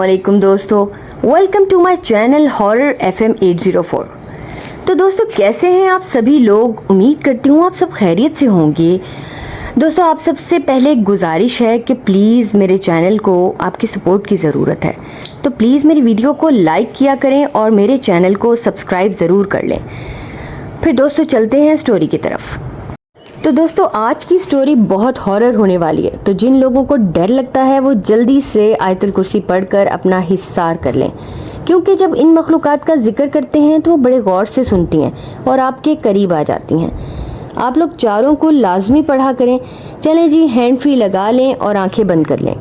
अस्सलामुअलैकुम दोस्तों, welcome to my channel horror FM 804। तो दोस्तों कैसे हैं आप सभी लोग। उम्मीद करती हूँ आप सब खैरियत से होंगे। दोस्तों आप सबसे पहले एक गुजारिश है कि प्लीज़ मेरे चैनल को आपकी सपोर्ट की ज़रूरत है, तो प्लीज़ मेरी वीडियो को लाइक किया करें और मेरे चैनल को सब्सक्राइब ज़रूर कर लें। फिर दोस्तों चलते हैं स्टोरी की तरफ। तो दोस्तों आज की स्टोरी बहुत हॉरर होने वाली है, तो जिन लोगों को डर लगता है वो जल्दी से आयतुल कुर्सी पढ़कर अपना हिस्सार कर लें, क्योंकि जब इन मखलूक़ात का जिक्र करते हैं तो वो बड़े गौर से सुनती हैं और आपके करीब आ जाती हैं। आप लोग चारों को लाजमी पढ़ा करें। चलें जी, हैंड फ्री लगा लें और आंखें बंद कर लें,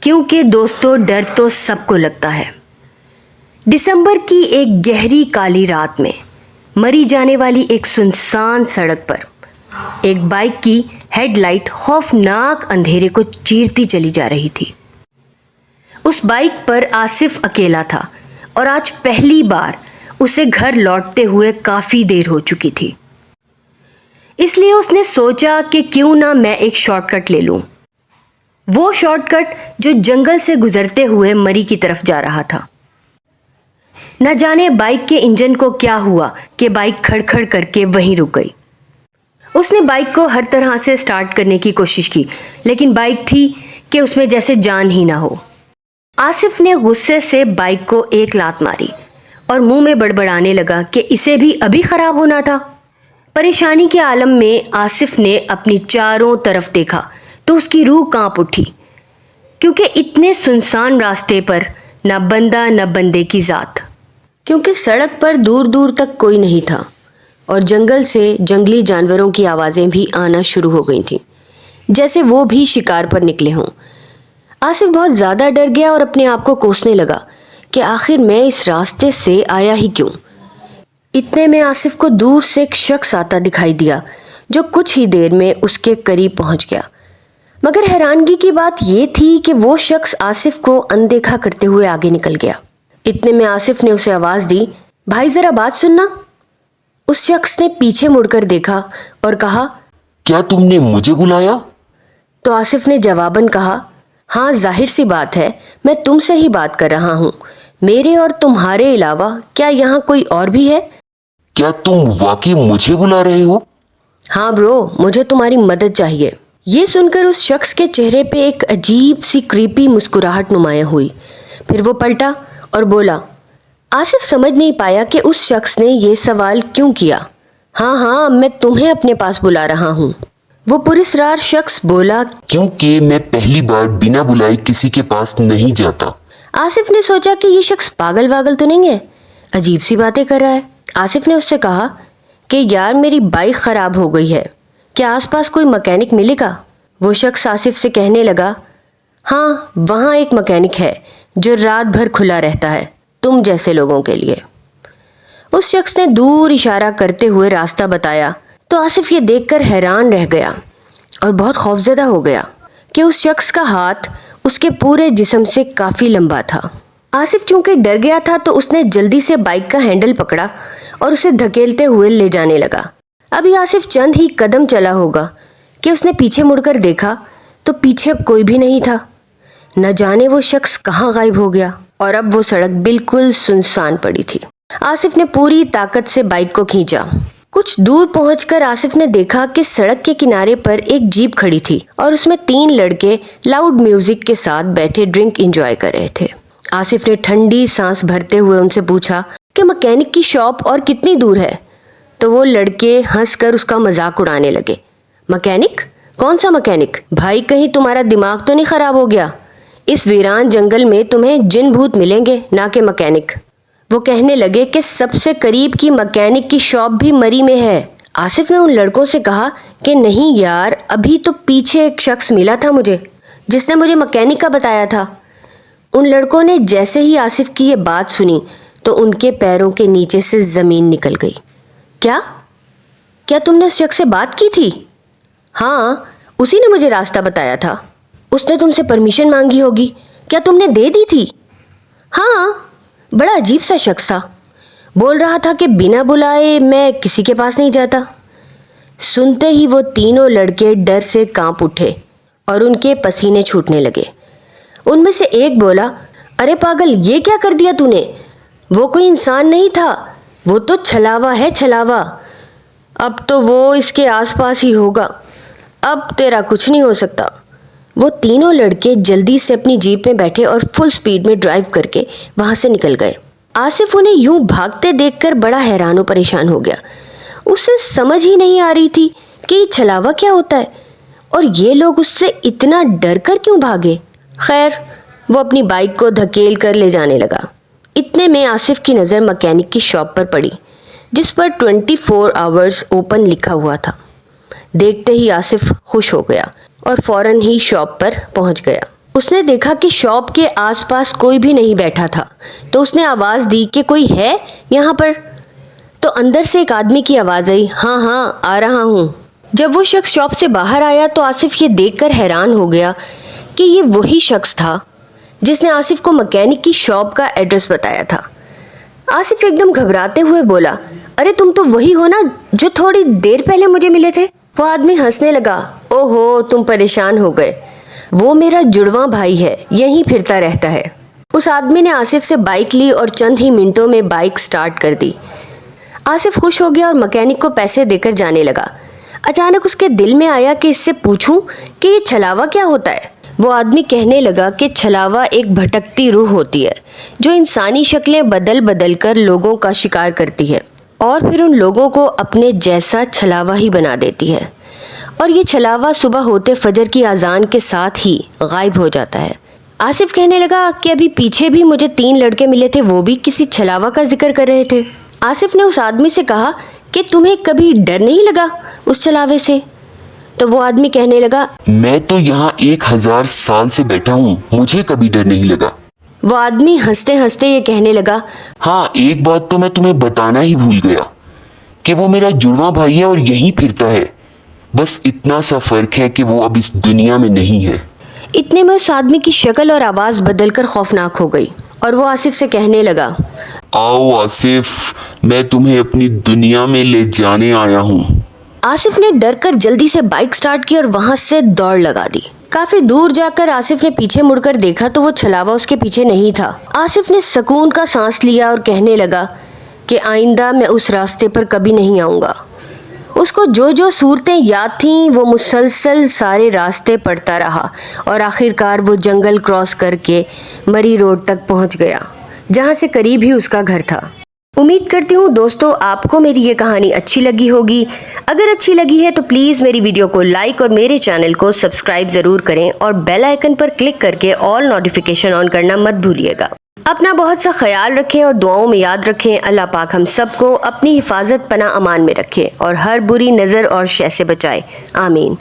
क्योंकि दोस्तों डर तो सबको लगता है। दिसंबर की एक गहरी काली रात में मरी जाने वाली एक सुनसान सड़क पर एक बाइक की हेडलाइट खौफनाक अंधेरे को चीरती चली जा रही थी। उस बाइक पर आसिफ अकेला था और आज पहली बार उसे घर लौटते हुए काफ़ी देर हो चुकी थी। इसलिए उसने सोचा कि क्यों ना मैं एक शॉर्टकट ले लूं। वो शॉर्टकट जो जंगल से गुजरते हुए मरी की तरफ जा रहा था। न जाने बाइक के इंजन को क्या हुआ कि बाइक खड़खड़ करके वहीं रुक गई। उसने बाइक को हर तरह से स्टार्ट करने की कोशिश की, लेकिन बाइक थी कि उसमें जैसे जान ही ना हो। आसिफ ने गुस्से से बाइक को एक लात मारी और मुंह में बड़बड़ाने लगा कि इसे भी अभी ख़राब होना था। परेशानी के आलम में आसिफ ने अपनी चारों तरफ देखा तो उसकी रूह कांप उठी, क्योंकि इतने सुनसान रास्ते पर न बंदा न बंदे की ज़ात, क्योंकि सड़क पर दूर दूर तक कोई नहीं था और जंगल से जंगली जानवरों की आवाज़ें भी आना शुरू हो गई थीं, जैसे वो भी शिकार पर निकले हों। आसिफ बहुत ज़्यादा डर गया और अपने आप को कोसने लगा कि आखिर मैं इस रास्ते से आया ही क्यों। इतने में आसिफ को दूर से एक शख्स आता दिखाई दिया जो कुछ ही देर में उसके करीब पहुंच गया। मगर हैरानगी की बात ये थी कि वो शख्स आसिफ को अनदेखा करते हुए आगे निकल गया। इतने में आसिफ ने उसे आवाज़ दी, भाई ज़रा बात सुनना। उस शख्स ने पीछे मुड़कर देखा और कहा, क्या तुमने मुझे बुलाया? तो आसिफ ने जवाबन कहा, हाँ जाहिर सी बात है, मैं तुमसे ही बात कर रहा हूँ। मेरे और तुम्हारे अलावा क्या यहाँ कोई और भी है? क्या तुम वाकई मुझे बुला रहे हो? हाँ ब्रो, मुझे तुम्हारी मदद चाहिए। ये सुनकर उस शख्स के चेहरे पे एक अजीब सी क्रीपी मुस्कुराहट नुमायां हुई। फिर वो पलटा और बोला। आसिफ समझ नहीं पाया कि उस शख्स ने ये सवाल क्यों किया। हाँ, मैं तुम्हें अपने पास बुला रहा हूँ, वो पुरस्कार शख्स बोला, क्योंकि मैं पहली बार बिना बुलाए किसी के पास नहीं जाता। आसिफ ने सोचा कि ये शख्स पागल वागल तो नहीं है, अजीब सी बातें कर रहा है। आसिफ ने उससे कहा कि यार मेरी बाइक ख़राब हो गई है, क्या आसपास कोई मैकेनिक मिलेगा? वो शख्स आसिफ से कहने लगा, हाँ वहाँ एक मैकेनिक है जो रात भर खुला रहता है तुम जैसे लोगों के लिए। उस शख्स ने दूर इशारा करते हुए रास्ता बताया तो आसिफ ये देखकर हैरान रह गया और बहुत खौफजदा हो गया कि उस शख्स का हाथ उसके पूरे जिस्म से काफ़ी लंबा था। आसिफ चूंकि डर गया था तो उसने जल्दी से बाइक का हैंडल पकड़ा और उसे धकेलते हुए ले जाने लगा। अभी आसिफ चंद ही कदम चला होगा कि उसने पीछे मुड़कर देखा तो पीछे अब कोई भी नहीं था। न जाने वो शख्स कहाँ गायब हो गया और अब वो सड़क बिल्कुल सुनसान पड़ी थी। आसिफ ने पूरी ताकत से बाइक को खींचा। कुछ दूर पहुंचकर आसिफ ने देखा कि सड़क के किनारे पर एक जीप खड़ी थी और उसमें 3 लड़के लाउड म्यूजिक के साथ बैठे ड्रिंक एंजॉय कर रहे थे। आसिफ ने ठंडी सांस भरते हुए उनसे पूछा कि मैकेनिक की शॉप और कितनी दूर है? तो वो लड़के हंसकर उसका मजाक उड़ाने लगे। मैकेनिक? कौन सा मैकेनिक? भाई कहीं तुम्हारा दिमाग तो नहीं ख़राब हो गया? इस वीरान जंगल में तुम्हें जिन भूत मिलेंगे, ना कि मैकेनिक। वो कहने लगे कि सबसे करीब की मैकेनिक की शॉप भी मरी में है। आसिफ ने उन लड़कों से कहा कि नहीं यार, अभी तो पीछे एक शख्स मिला था मुझे जिसने मुझे मैकेनिक का बताया था। उन लड़कों ने जैसे ही आसिफ की ये बात सुनी तो उनके पैरों के नीचे से ज़मीन निकल गई। क्या तुमने उस शख्स से बात की थी? हाँ, उसी ने मुझे रास्ता बताया था। उसने तुमसे परमिशन मांगी होगी, क्या तुमने दे दी थी? हाँ, बड़ा अजीब सा शख्स था, बोल रहा था कि बिना बुलाए मैं किसी के पास नहीं जाता। सुनते ही वो तीनों लड़के डर से कांप उठे और उनके पसीने छूटने लगे। ان میں سے ایک بولا، ارے پاگل، یہ کیا کر دیا تو نے؟ وہ کوئی انسان نہیں تھا، وہ تو چھلاوا ہے، چھلاوا۔ اب تو وہ اس کے آس پاس ہی ہوگا، اب تیرا کچھ نہیں ہو سکتا۔ وہ تینوں لڑکے جلدی سے اپنی جیپ میں بیٹھے اور فل سپیڈ میں ڈرائیو کر کے وہاں سے نکل گئے۔ آصف انہیں یوں بھاگتے دیکھ کر بڑا حیران و پریشان ہو گیا۔ اسے سمجھ ہی نہیں آ رہی تھی کہ یہ چھلاوا کیا ہوتا ہے اور یہ لوگ اس سے اتنا ڈر کر کیوں بھاگے۔ خیر، وہ اپنی بائک کو دھکیل کر لے جانے لگا۔ اتنے میں آصف کی نظر مکینک کی شاپ پر پڑی جس پر 24 آورز اوپن لکھا ہوا تھا۔ دیکھتے ہی آصف خوش ہو گیا اور فوراً ہی شاپ پر پہنچ گیا۔ اس نے دیکھا کہ شاپ کے آس پاس کوئی بھی نہیں بیٹھا تھا، تو اس نے آواز دی کہ کوئی ہے یہاں پر؟ تو اندر سے ایک آدمی کی آواز آئی، ہاں ہاں آ رہا ہوں۔ جب وہ شخص شاپ سے باہر آیا تو آصف یہ دیکھ کر حیران ہو گیا کہ یہ وہی شخص تھا جس نے آصف کو مکینک کی شاپ کا ایڈریس بتایا تھا۔ آصف ایک دم گھبراتے ہوئے بولا، ارے تم تو وہی ہو نا جو تھوڑی دیر پہلے مجھے ملے تھے؟ وہ آدمی ہنسنے لگا، او ہو تم پریشان ہو گئے، وہ میرا جڑواں بھائی ہے، یہیں پھرتا رہتا ہے۔ اس آدمی نے آصف سے بائک لی اور چند ہی منٹوں میں بائک سٹارٹ کر دی۔ آصف خوش ہو گیا اور مکینک کو پیسے دے کر جانے لگا۔ اچانک اس کے دل میں آیا کہ اس سے پوچھوں کہ یہ چھلاوا کیا ہوتا ہے۔ وہ آدمی کہنے لگا کہ چھلاوا ایک بھٹکتی روح ہوتی ہے جو انسانی شکلیں بدل بدل کر لوگوں کا شکار کرتی ہے اور پھر ان لوگوں کو اپنے جیسا چھلاوا ہی بنا دیتی ہے، اور یہ چھلاوا صبح ہوتے فجر کی اذان کے ساتھ ہی غائب ہو جاتا ہے۔ آصف کہنے لگا کہ ابھی پیچھے بھی مجھے 3 لڑکے ملے تھے، وہ بھی کسی چھلاوا کا ذکر کر رہے تھے۔ آصف نے اس آدمی سے کہا کہ تمہیں کبھی ڈر نہیں لگا اس چھلاوے سے؟ تو وہ آدمی کہنے لگا، میں تو یہاں 1000 سال سے بیٹھا ہوں، مجھے کبھی ڈر نہیں لگا۔ وہ آدمی ہنستے ہنستے یہ کہنے لگا، ہاں ایک بات تو میں تمہیں بتانا ہی بھول گیا کہ وہ میرا جڑواں بھائی ہے اور یہیں پھرتا ہے، بس اتنا سا فرق ہے کہ وہ اب اس دنیا میں نہیں ہے۔ اتنے میں اس آدمی کی شکل اور آواز بدل کر خوفناک ہو گئی اور وہ آصف سے کہنے لگا، آؤ آصف، میں تمہیں اپنی دنیا میں لے جانے آیا ہوں۔ آصف نے ڈر کر جلدی سے بائک سٹارٹ کی اور وہاں سے دوڑ لگا دی۔ کافی دور جا کر آصف نے پیچھے مڑ کر دیکھا تو وہ چھلاوا اس کے پیچھے نہیں تھا۔ آصف نے سکون کا سانس لیا اور کہنے لگا کہ آئندہ میں اس راستے پر کبھی نہیں آؤں گا۔ اس کو جو جو صورتیں یاد تھیں وہ مسلسل سارے راستے پڑھتا رہا اور آخرکار وہ جنگل کراس کر کے مری روڈ تک پہنچ گیا جہاں سے قریب ہی اس کا گھر تھا۔ امید کرتی ہوں دوستو آپ کو میری یہ کہانی اچھی لگی ہوگی۔ اگر اچھی لگی ہے تو پلیز میری ویڈیو کو لائک اور میرے چینل کو سبسکرائب ضرور کریں اور بیل آئیکن پر کلک کر کے آل نوٹیفیکیشن آن کرنا مت بھولیے گا۔ اپنا بہت سا خیال رکھیں اور دعاؤں میں یاد رکھیں، اللہ پاک ہم سب کو اپنی حفاظت پناہ امان میں رکھے اور ہر بری نظر اور شے سے بچائے، آمین۔